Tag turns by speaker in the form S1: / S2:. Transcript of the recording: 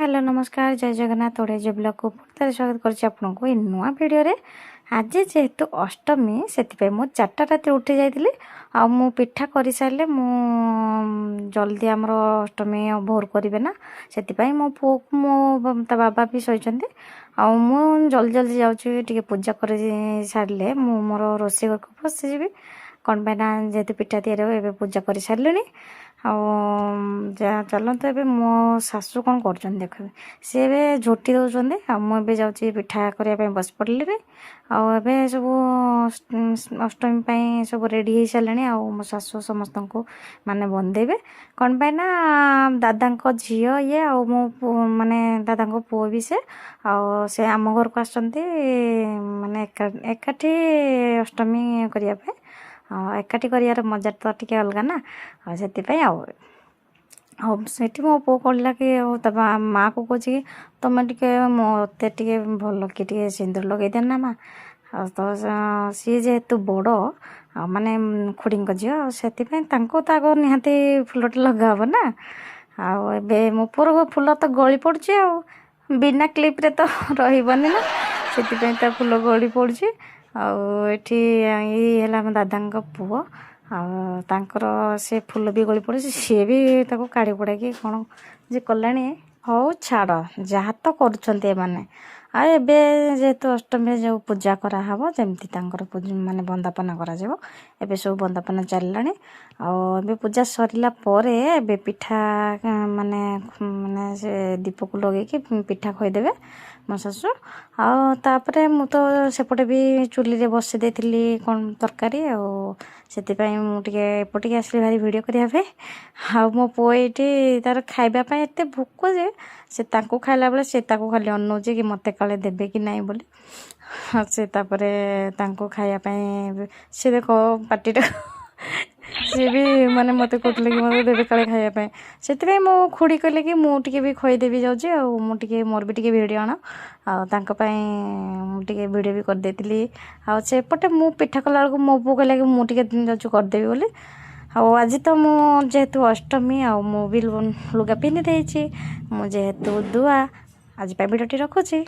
S1: Hello नमस्कार जय Jagannath Odia blog को पुनः स्वागत कर नुआ भिडियो आज जेहेतु अष्टमी से मु 4टा राति उठी जाइली आ मु पिठा कर सारे मु जल्दी आमर अष्टमी भोर करें ना से मो पु मो ता बाबा भी शोचती आ मु जल्दी जल्दी जाऊँगी पूजा कर सारे मु मोर रोषे घर को पशिजी कौन पाई जेहेतु पिठा तैयारी पूजा कर सारे चलते ए मो शाशु कौन कर देख सी ए झोटी दौरान मुझे जाऊँगी पिठा करने बस पड़े आबे सब अष्टमी सब रेडी हो सारे आ मो शाशु समस्त को माने बंदेबे कौन पाई ना दादा झी ये आ मो माने दादा पुओ भी से आम घर को आसती माने एकाठी अष्टमी करने एकाठी कर मजा तो टी अलग ना से सेठी मो पो कहला कि माँ को कहे कि तुम टे मत भल कि सिंदूर लगे देना माँ तो सी जेहेतु बड़ माने खुड़ी झील से निहाती फुलटे लगाब ना आबे मो पुर फुल तो गली पड़ी आ बिना क्लिप रे तो रही ना से फुल गली पड़ी आठी ये दादा पुओ आर से फुल भी गली पड़े सी भी काढ़ी पड़ा कि कौन जे कला हौ छाड़ जहाँ तो करें आबे जेहेतु अष्टमी जो पूजा कराहब जमती माने बंदापना कर सब बंदापना चलला आबे पूजा सरला एबे पिठा माने माने से दीप को लगे पिठा खोदेवे मो शाशु आपर मु तो सेपटे भी चुली रे बसई देती कौन तरकारी एपटे आसली भारी भिड करने मो पुओ ये तार खावाई एत भोक जे से खाला बेले से खाली अनौचे कि मत काले देवे कि नाई बोली से खायापी सी देख पार्टीटा सी भी माने मत कहते कि मत देवे काले खायापी से मो खुड़ी कहले कि मुझे भी खुदेवी जाऊँगी मुझे मोर भी टे भिड आण मुझे भिड भी करदे आसेपटे मु पिठा कला बेलू मो पु कहला कि मुझे जाऊँ करदेवी बोली आज तो मु जेहेतु अष्टमी भी लुगा पिंधि देची मु जेहेतु दुआ आज भिडियोटी रखुची।